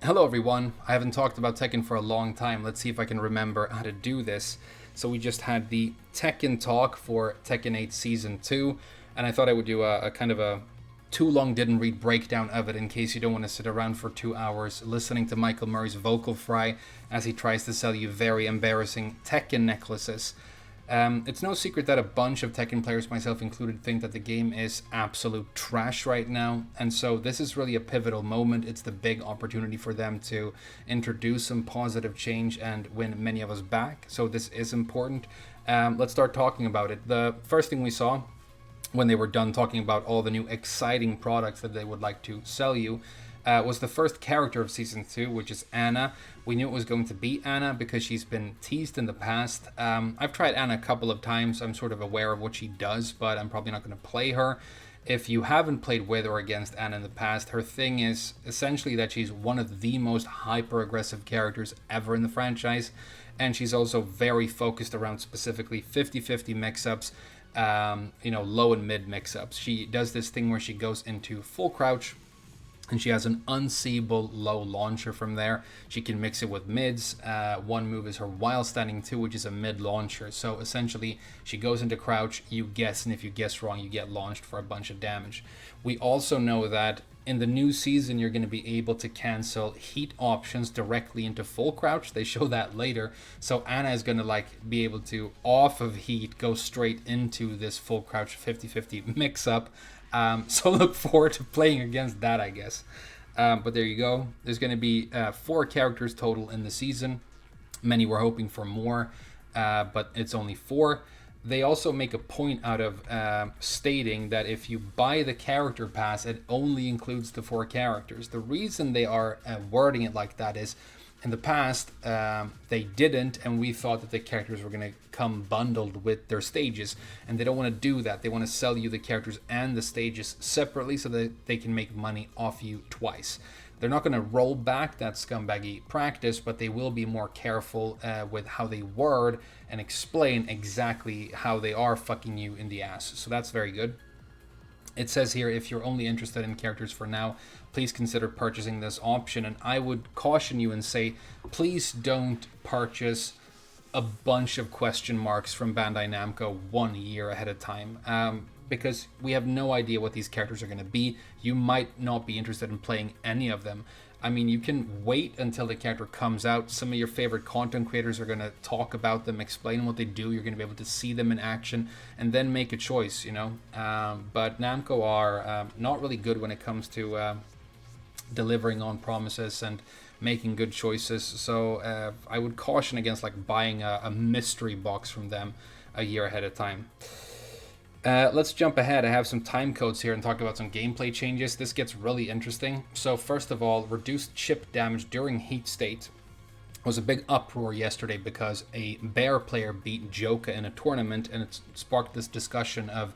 Hello everyone, I haven't talked about Tekken for a long time. Let's see if I can remember how to do this. So we just had the Tekken talk for Tekken 8 Season 2, and I thought I would do a kind of a too long didn't read breakdown of it in case you don't want to sit around for 2 hours listening to Michael Murray's vocal fry as he tries to sell you very embarrassing Tekken necklaces. It's no secret that a bunch of Tekken players, myself included, think that the game is absolute trash right now, and so this is really a pivotal moment. It's the big opportunity for them to introduce some positive change and win many of us back, so this is important. Let's start talking about it. The first thing we saw when they were done talking about all the new exciting products that they would like to sell you was the first character of Season 2, which is Anna. We knew it was going to be Anna because she's been teased in the past. I've tried Anna a couple of times. I'm sort of aware of what she does, but I'm probably not going to play her. If you haven't played with or against Anna in the past, her thing is essentially that she's one of the most hyper-aggressive characters ever in the franchise, and she's also very focused around specifically 50-50 mix-ups, low and mid mix-ups. She does this thing where she goes into full crouch, and she has an unseeable low launcher from there. She can mix it with mids. One move is her while standing 2, which is a mid launcher. So essentially, she goes into crouch, you guess, and if you guess wrong, you get launched for a bunch of damage. We also know that in the new season, you're going to be able to cancel heat options directly into full crouch. They show that later. So Anna is going to be able to, off of heat, go straight into this full crouch 50-50 mix-up. So look forward to playing against that, I guess. But there you go. There's going to be 4 characters total in the season. Many were hoping for more, but it's only 4. They also make a point out of stating that if you buy the character pass, it only includes the 4 characters. The reason they are wording it like that is, in the past, they didn't, and we thought that the characters were going to come bundled with their stages, and they don't want to do that. They want to sell you the characters and the stages separately so that they can make money off you twice. They're not going to roll back that scumbaggy practice, but they will be more careful with how they word and explain exactly how they are fucking you in the ass. So that's very good. It says here, if you're only interested in characters for now, please consider purchasing this option. And I would caution you and say, please don't purchase a bunch of question marks from Bandai Namco 1 year ahead of time. Because we have no idea what these characters are going to be. You might not be interested in playing any of them. I mean, you can wait until the character comes out. Some of your favorite content creators are going to talk about them, explain what they do. You're going to be able to see them in action and then make a choice, But Namco are not really good when it comes to delivering on promises and making good choices. So I would caution against buying a mystery box from them a year ahead of time. Let's jump ahead. I have some time codes here and talk about some gameplay changes. This gets really interesting. So first of all, reduced chip damage during heat state was a big uproar yesterday because a Bear player beat Joka in a tournament, and it sparked this discussion of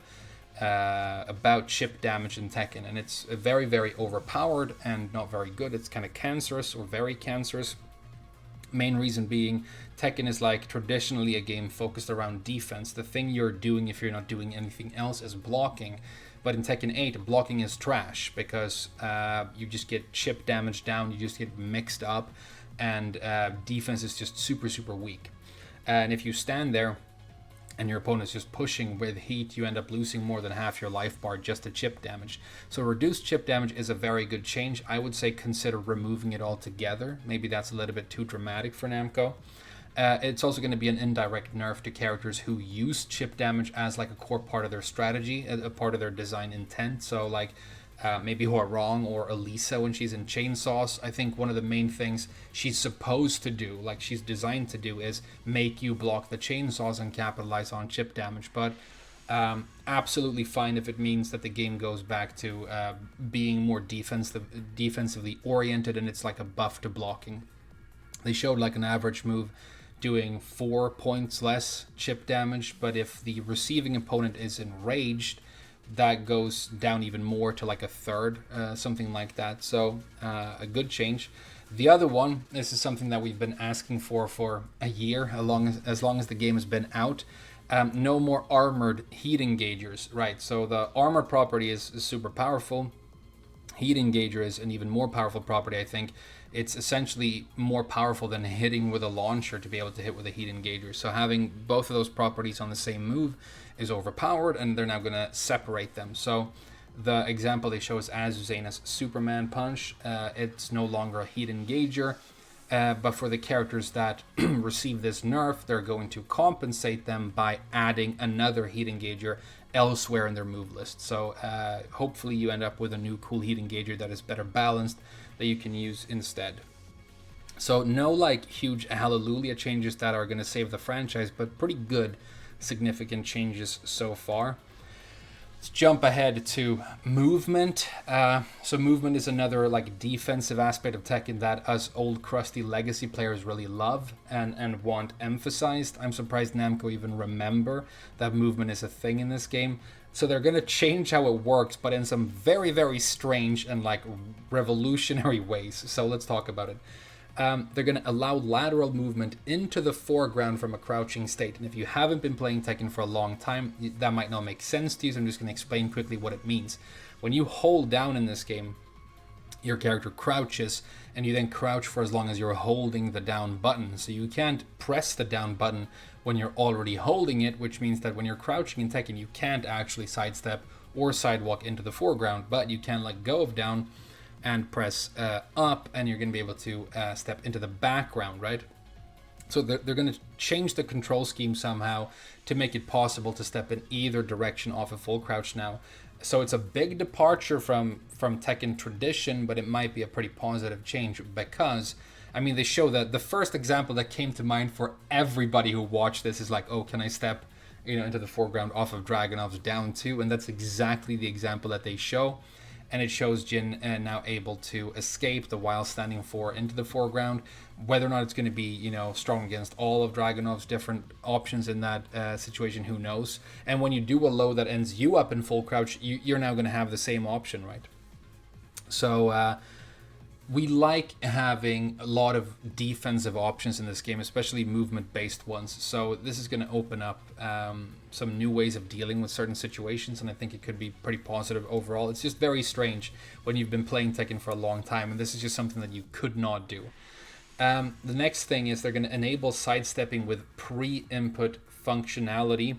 about chip damage in Tekken, and it's very, very overpowered and not very good. It's kind of cancerous or very cancerous. Main reason being, Tekken is traditionally a game focused around defense. The thing you're doing if you're not doing anything else is blocking. But in Tekken 8, blocking is trash because you just get chip damage down, you just get mixed up, and defense is just super, super weak. And if you stand there and your opponent's just pushing with heat, you end up losing more than half your life bar just to chip damage. So reduced chip damage is a very good change. I would say consider removing it altogether. Maybe that's a little bit too dramatic for Namco. It's also going to be an indirect nerf to characters who use chip damage as a core part of their strategy, a part of their design intent. So maybe Huarong or Elisa when she's in Chainsaws. I think one of the main things she's supposed to do, she's designed to do, is make you block the Chainsaws and capitalize on chip damage. But absolutely fine if it means that the game goes back to being more defensively oriented, and it's a buff to blocking. They showed an average move doing 4 points less chip damage, but if the receiving opponent is enraged, that goes down even more to a third, something like that. So a good change. The other one, this is something that we've been asking for a year, as long as the game has been out. No more armored heat engagers, right? So the armor property is super powerful. Heat engager is an even more powerful property, I think. it's essentially more powerful than hitting with a launcher to be able to hit with a heat engager. So having both of those properties on the same move is overpowered, and they're now going to separate them. So the example they show is Azucena's Superman Punch. It's no longer a heat engager, but for the characters that receive this nerf, they're going to compensate them by adding another heat engager elsewhere in their move list. So hopefully you end up with a new cool heat engager that is better balanced that you can use instead. So no like huge hallelujah changes that are going to save the franchise, but pretty good significant changes so far. Let's jump ahead to movement. So movement is another like defensive aspect of Tekken that us old crusty legacy players really love and want emphasized. I'm surprised Namco even remember that movement is a thing in this game. So they're going to change how it works, but in some very, very strange and like revolutionary ways. So let's talk about it. They're going to allow lateral movement into the foreground from a crouching state. And if you haven't been playing Tekken for a long time, that might not make sense to you, so I'm just going to explain quickly what it means. When you hold down in this game, your character crouches, and you then crouch for as long as you're holding the down button. So you can't press the down button when you're already holding it, which means that when you're crouching in Tekken, you can't actually sidestep or sidewalk into the foreground, but you can let go of down and press up, and you're going to be able to step into the background, right? So they're going to change the control scheme somehow to make it possible to step in either direction off a full crouch now. So it's a big departure from Tekken tradition, but it might be a pretty positive change because, I mean, they show that the first example that came to mind for everybody who watched this is like, oh, can I step, into the foreground off of Dragunov's down 2? And that's exactly the example that they show. And it shows Jin now able to escape the while standing 4 into the foreground. Whether or not it's going to be, strong against all of Dragunov's different options in that situation, who knows? And when you do a low that ends you up in full crouch, you're now going to have the same option, right? So we like having a lot of defensive options in this game, especially movement-based ones. So this is going to open up some new ways of dealing with certain situations, and I think it could be pretty positive overall. It's just very strange when you've been playing Tekken for a long time, and this is just something that you could not do. The next thing is they're going to enable sidestepping with pre-input functionality.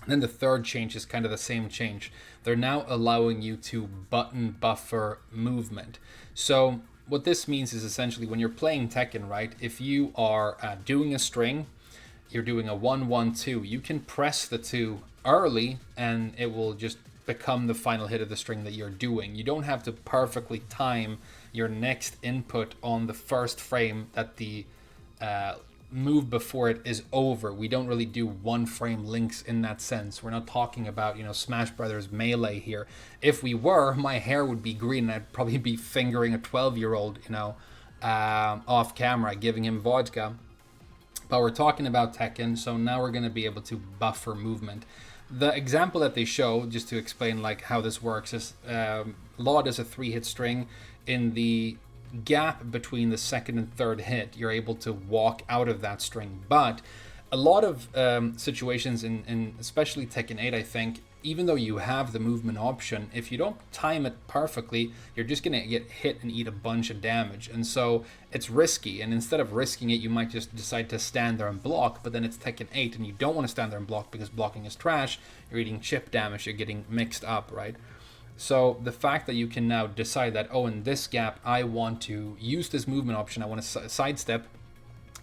And then the third change is kind of the same change. They're now allowing you to button buffer movement. So what this means is essentially when you're playing Tekken, right, if you are doing a string, you're doing a 1-1-2, you can press the 2 early and it will just become the final hit of the string that you're doing. You don't have to perfectly time your next input on the first frame that the move before it is over. We don't really do one frame links in that sense. We're not talking about, Smash Brothers Melee here. If we were, my hair would be green and I'd probably be fingering a 12-year-old, off camera, giving him vodka. But we're talking about Tekken, so now we're going to be able to buffer movement. The example that they show, just to explain like how this works, is Law does a 3-hit string. In the gap between the second and third hit, you're able to walk out of that string. But a lot of situations in especially Tekken 8, I think, even though you have the movement option, if you don't time it perfectly, you're just going to get hit and eat a bunch of damage. And so it's risky. And instead of risking it, you might just decide to stand there and block. But then it's Tekken 8 and you don't want to stand there and block because blocking is trash. You're eating chip damage. You're getting mixed up, right? So the fact that you can now decide that, oh, in this gap, I want to use this movement option, I want to sidestep,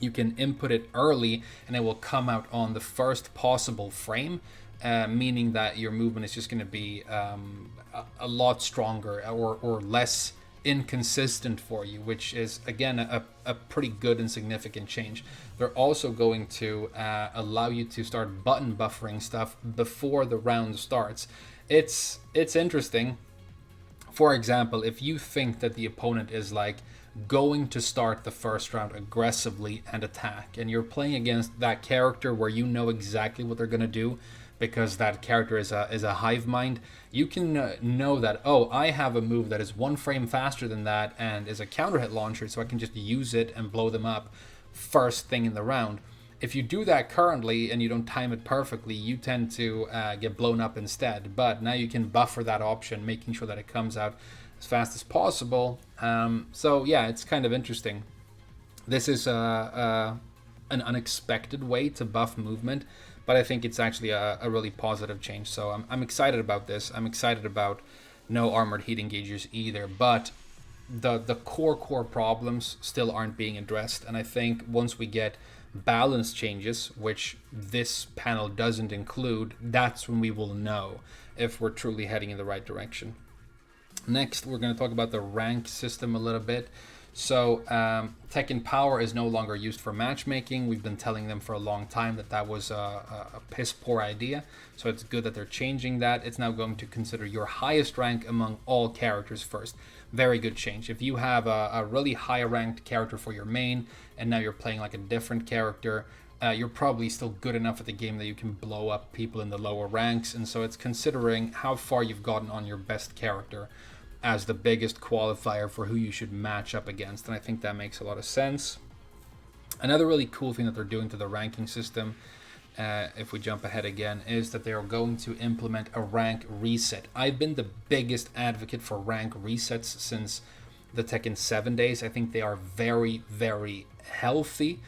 you can input it early and it will come out on the first possible frame, meaning that your movement is just going to be a lot stronger or less inconsistent for you, which is, again, a pretty good and significant change. They're also going to allow you to start button buffering stuff before the round starts. It's interesting. For example, if you think that the opponent is like going to start the first round aggressively and attack, and you're playing against that character where you know exactly what they're going to do because that character is a hive mind, you can know that, oh, I have a move that is one frame faster than that and is a counter hit launcher, so I can just use it and blow them up first thing in the round. If you do that currently and you don't time it perfectly, you tend to get blown up instead. But now you can buffer that option, making sure that it comes out as fast as possible. So yeah, it's kind of interesting. This is an unexpected way to buff movement, but I think it's actually a really positive change. So I'm excited about this. I'm excited about no armored heat engagers either, but the core problems still aren't being addressed. And I think once we get balance changes, which this panel doesn't include, that's when we will know if we're truly heading in the right direction. Next, we're going to talk about the rank system a little bit. So Tekken Power is no longer used for matchmaking. We've been telling them for a long time that that was a piss poor idea. So it's good that they're changing that. It's now going to consider your highest rank among all characters first. Very good change. If you have a really high ranked character for your main and now you're playing like a different character, you're probably still good enough at the game that you can blow up people in the lower ranks. And so it's considering how far you've gotten on your best character as the biggest qualifier for who you should match up against. And I think that makes a lot of sense. Another really cool thing that they're doing to the ranking system, if we jump ahead again, is that they are going to implement a rank reset. I've been the biggest advocate for rank resets since the Tekken 7 days. I think they are very, very healthy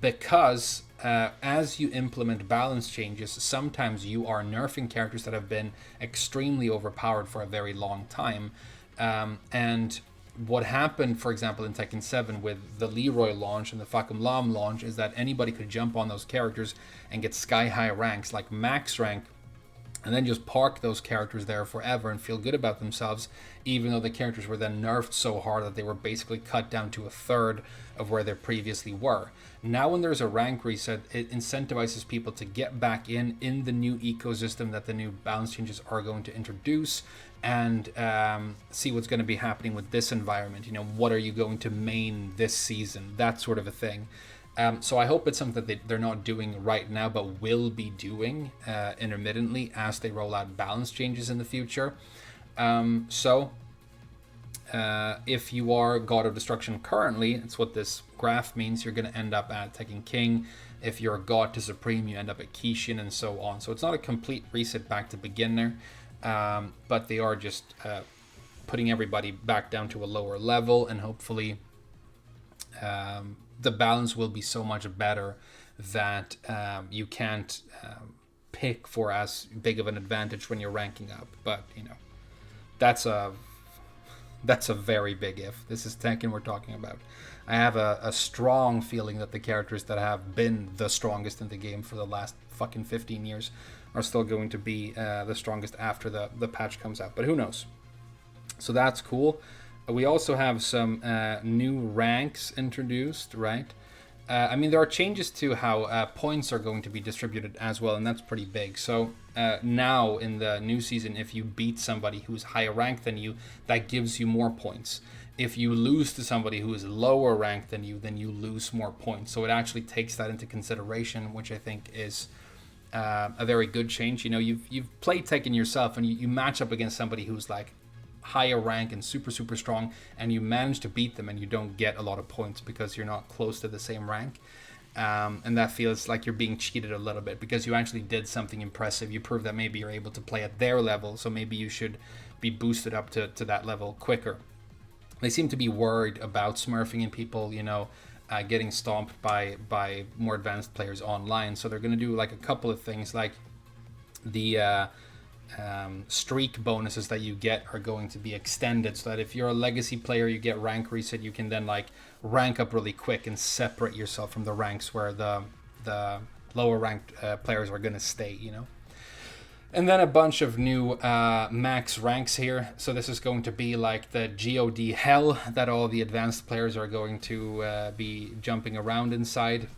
because as you implement balance changes, sometimes you are nerfing characters that have been extremely overpowered for a very long time. And what happened, for example, in Tekken 7 with the Leroy launch and the Fakum Lam launch is that anybody could jump on those characters and get sky-high ranks, like max rank, and then just park those characters there forever and feel good about themselves, even though the characters were then nerfed so hard that they were basically cut down to a third of where they previously were. Now when there's a rank reset, it incentivizes people to get back in the new ecosystem that the new balance changes are going to introduce, and see what's going to be happening with this environment. You know, what are you going to main this season? That sort of a thing. So I hope it's something that they're not doing right now, but will be doing intermittently as they roll out balance changes in the future. If you are God of Destruction currently, it's what this graph means, you're going to end up at Tekken King. If you're God to Supreme, you end up at Kishin, and so on. So it's not a complete reset back to beginner, but they are just putting everybody back down to a lower level, and hopefully the balance will be so much better that you can't pick for as big of an advantage when you're ranking up. But, you know, that's a very big if. This is Tekken we're talking about. I have a strong feeling that the characters that have been the strongest in the game for the last fucking 15 years are still going to be the strongest after the patch comes out. But who knows? So that's cool. We also have some new ranks introduced, right? I mean, there are changes to how points are going to be distributed as well, and that's pretty big. So now in the new season, if you beat somebody who's higher ranked than you, that gives you more points. If you lose to somebody who is lower ranked than you, then you lose more points. So it actually takes that into consideration, which I think is a very good change. You know, you've played Tekken yourself, and you match up against somebody who's like higher rank and super strong, and you manage to beat them and you don't get a lot of points because you're not close to the same rank, and that feels like you're being cheated a little bit because you actually did something impressive. You prove that maybe you're able to play at their level, so maybe you should be boosted up to that level quicker. They seem to be worried about smurfing and people, you know, getting stomped by more advanced players online, so they're going to do like a couple of things, like the streak bonuses that you get are going to be extended, so that if you're a legacy player, you get rank reset, you can then like rank up really quick and separate yourself from the ranks where the lower ranked players are going to stay, you know. And then a bunch of new max ranks here. So this is going to be like the God hell that all the advanced players are going to be jumping around inside.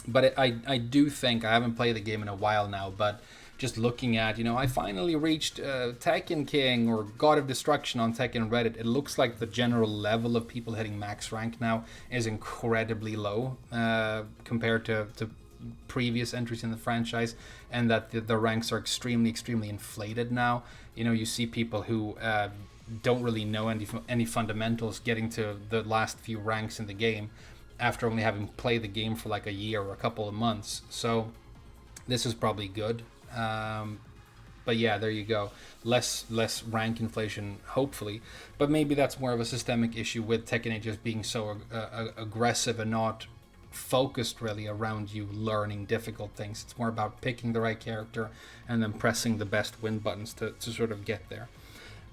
But I do think, I haven't played the game in a while now, but just looking at, you know, I finally reached Tekken King or God of Destruction on Tekken Reddit. It looks like the general level of people hitting max rank now is incredibly low compared to previous entries in the franchise, and that the ranks are extremely inflated now. You know, you see people who don't really know any fundamentals getting to the last few ranks in the game after only having played the game for like a year or a couple of months. So this is probably good. But yeah, there you go. Less rank inflation, hopefully. But maybe that's more of a systemic issue with Tekken 8 just being so aggressive and not focused really around you learning difficult things. It's more about picking the right character and then pressing the best win buttons to sort of get there.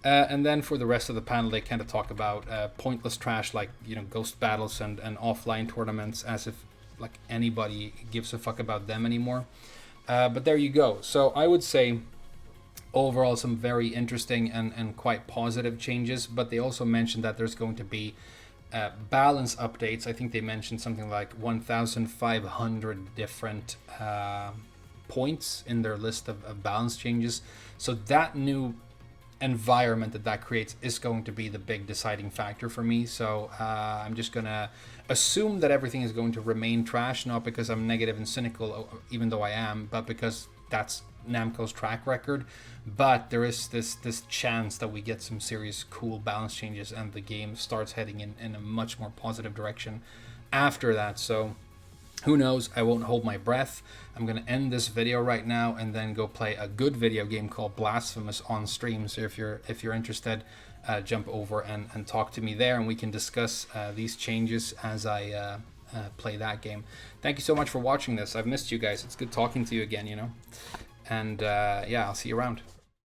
And then for the rest of the panel, they kind of talk about pointless trash like, you know, ghost battles and offline tournaments, as if like anybody gives a fuck about them anymore. But there you go. So I would say overall some very interesting and quite positive changes, but they also mentioned that there's going to be balance updates. I think they mentioned something like 1,500 different points in their list of balance changes. So that new environment that creates is going to be the big deciding factor for me. So I'm just gonna assume that everything is going to remain trash, not because I'm negative and cynical, even though I am, but because that's Namco's track record. But there is this chance that we get some serious cool balance changes and the game starts heading in a much more positive direction after that. So who knows? I won't hold my breath. I'm going to end this video right now and then go play a good video game called Blasphemous on stream. So if you're interested, jump over and talk to me there, and we can discuss these changes as I play that game. Thank you so much for watching this. I've missed you guys. It's good talking to you again, you know. And yeah, I'll see you around.